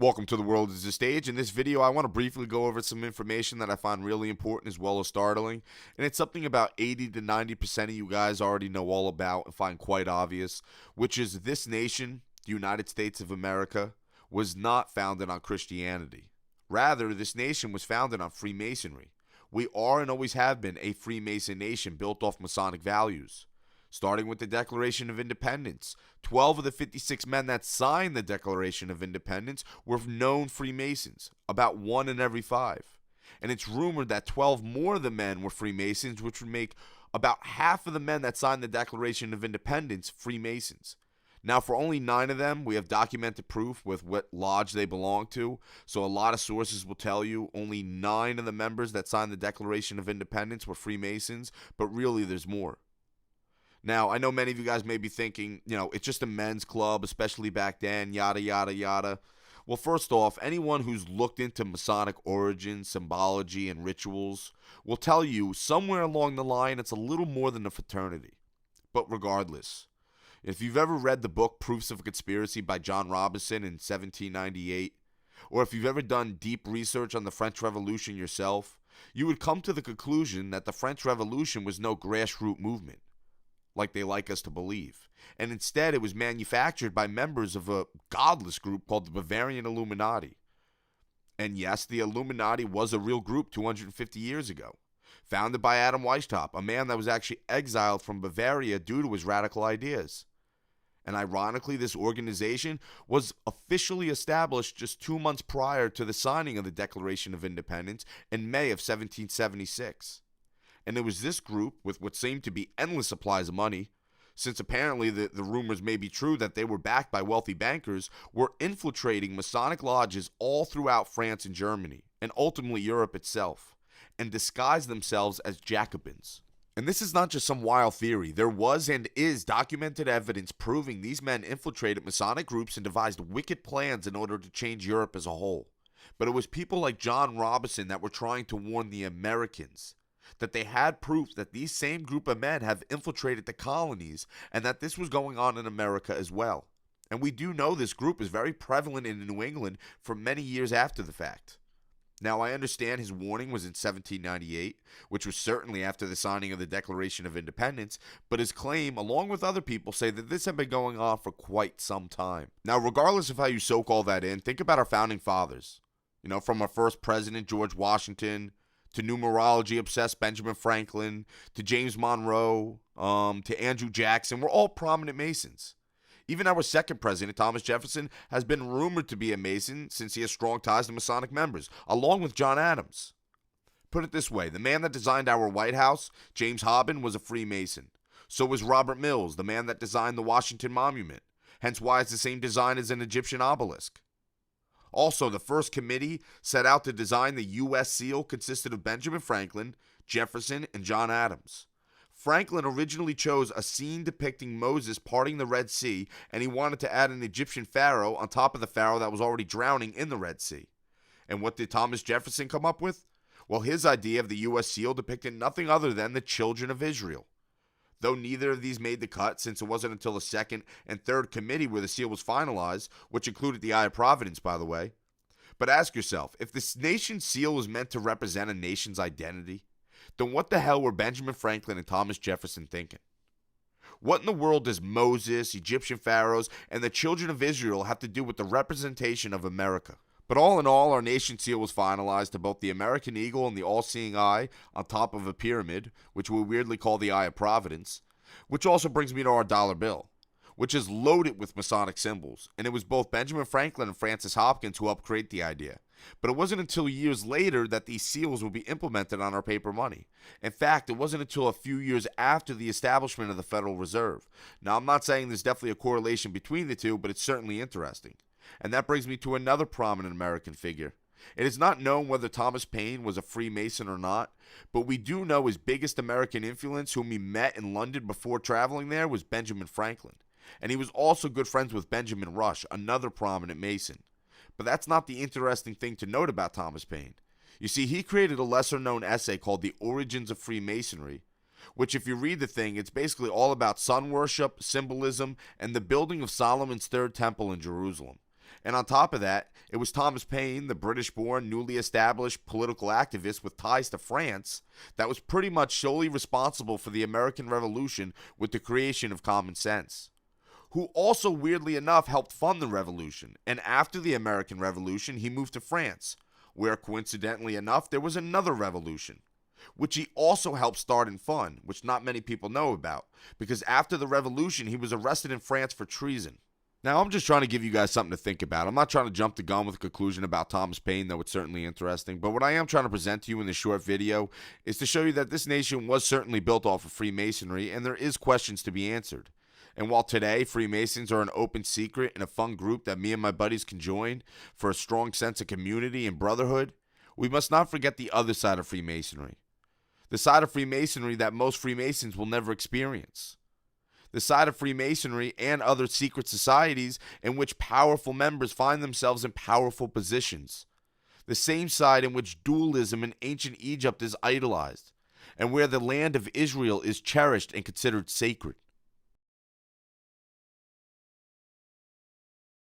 Welcome to The World is a Stage. In this video, I want to briefly go over some information that I find really important as well as startling. And it's something about 80 to 90% of you guys already know all about and find quite obvious, which is this nation, the United States of America, was not founded on Christianity. Rather, this nation was founded on Freemasonry. We are and always have been a Freemason nation built off Masonic values. Starting with the Declaration of Independence, 12 of the 56 men that signed the Declaration of Independence were known Freemasons, about 1 in every 5. And it's rumored that 12 more of the men were Freemasons, which would make about half of the men that signed the Declaration of Independence Freemasons. Now, for only 9 of them, we have documented proof with what lodge they belong to, so a lot of sources will tell you only 9 of the members that signed the Declaration of Independence were Freemasons, but really there's more. Now, I know many of you guys may be thinking, it's just a men's club, especially back then, yada, yada, yada. Well, first off, anyone who's looked into Masonic origins, symbology, and rituals will tell you somewhere along the line it's a little more than a fraternity. But regardless, if you've ever read the book Proofs of a Conspiracy by John Robinson in 1798, or if you've ever done deep research on the French Revolution yourself, you would come to the conclusion that the French Revolution was no grassroots movement, like they like us to believe. And instead, it was manufactured by members of a godless group called the Bavarian Illuminati. And yes, the Illuminati was a real group 250 years ago, founded by Adam Weishaupt, a man that was actually exiled from Bavaria due to his radical ideas. And ironically, this organization was officially established just 2 months prior to the signing of the Declaration of Independence in May of 1776. And it was this group, with what seemed to be endless supplies of money, since apparently the rumors may be true that they were backed by wealthy bankers, were infiltrating Masonic lodges all throughout France and Germany, and ultimately Europe itself, and disguised themselves as Jacobins. And this is not just some wild theory. There was and is documented evidence proving these men infiltrated Masonic groups and devised wicked plans in order to change Europe as a whole. But it was people like John Robinson that were trying to warn the Americans that they had proof that these same group of men have infiltrated the colonies and that this was going on in America as well. And we do know this group is very prevalent in New England for many years after the fact. Now, I understand his warning was in 1798, which was certainly after the signing of the Declaration of Independence, but his claim, along with other people, say that this had been going on for quite some time. Now, regardless of how you soak all that in, think about our founding fathers. From our first president, George Washington, to numerology-obsessed Benjamin Franklin, to James Monroe, to Andrew Jackson. We're all prominent Masons. Even our second president, Thomas Jefferson, has been rumored to be a Mason since he has strong ties to Masonic members, along with John Adams. Put it this way, the man that designed our White House, James Hobben, was a Freemason. So was Robert Mills, the man that designed the Washington Monument, hence why it's the same design as an Egyptian obelisk. Also, the first committee set out to design the U.S. seal consisted of Benjamin Franklin, Jefferson, and John Adams. Franklin originally chose a scene depicting Moses parting the Red Sea, and he wanted to add an Egyptian pharaoh on top of the pharaoh that was already drowning in the Red Sea. And what did Thomas Jefferson come up with? Well, his idea of the U.S. seal depicted nothing other than the children of Israel. Though neither of these made the cut, since it wasn't until the second and third committee where the seal was finalized, which included the Eye of Providence, by the way. But ask yourself, if this nation's seal was meant to represent a nation's identity, then what the hell were Benjamin Franklin and Thomas Jefferson thinking? What in the world does Moses, Egyptian pharaohs, and the children of Israel have to do with the representation of America? But all in all, our nation seal was finalized to both the American eagle and the all-seeing eye on top of a pyramid, which we weirdly call the Eye of Providence, which also brings me to our dollar bill, which is loaded with Masonic symbols, and it was both Benjamin Franklin and Francis Hopkins who helped create the idea. But it wasn't until years later that these seals would be implemented on our paper money. In fact, it wasn't until a few years after the establishment of the Federal Reserve. Now, I'm not saying there's definitely a correlation between the two, but it's certainly interesting. And that brings me to another prominent American figure. It is not known whether Thomas Paine was a Freemason or not, but we do know his biggest American influence, whom he met in London before traveling there, was Benjamin Franklin. And he was also good friends with Benjamin Rush, another prominent Mason. But that's not the interesting thing to note about Thomas Paine. You see, he created a lesser-known essay called The Origins of Freemasonry, which if you read the thing, it's basically all about sun worship, symbolism, and the building of Solomon's third temple in Jerusalem. And on top of that, it was Thomas Paine, the British-born, newly established political activist with ties to France, that was pretty much solely responsible for the American Revolution with the creation of common sense, who also weirdly enough helped fund the revolution. And after the American Revolution, he moved to France, where coincidentally enough, there was another revolution, which he also helped start and fund, which not many people know about, because after the revolution, he was arrested in France for treason. Now, I'm just trying to give you guys something to think about. I'm not trying to jump the gun with a conclusion about Thomas Paine, though it's certainly interesting. But what I am trying to present to you in this short video is to show you that this nation was certainly built off of Freemasonry, and there is questions to be answered. And while today Freemasons are an open secret and a fun group that me and my buddies can join for a strong sense of community and brotherhood, we must not forget the other side of Freemasonry. The side of Freemasonry that most Freemasons will never experience. The side of Freemasonry and other secret societies in which powerful members find themselves in powerful positions. The same side in which dualism in ancient Egypt is idolized, and where the land of Israel is cherished and considered sacred.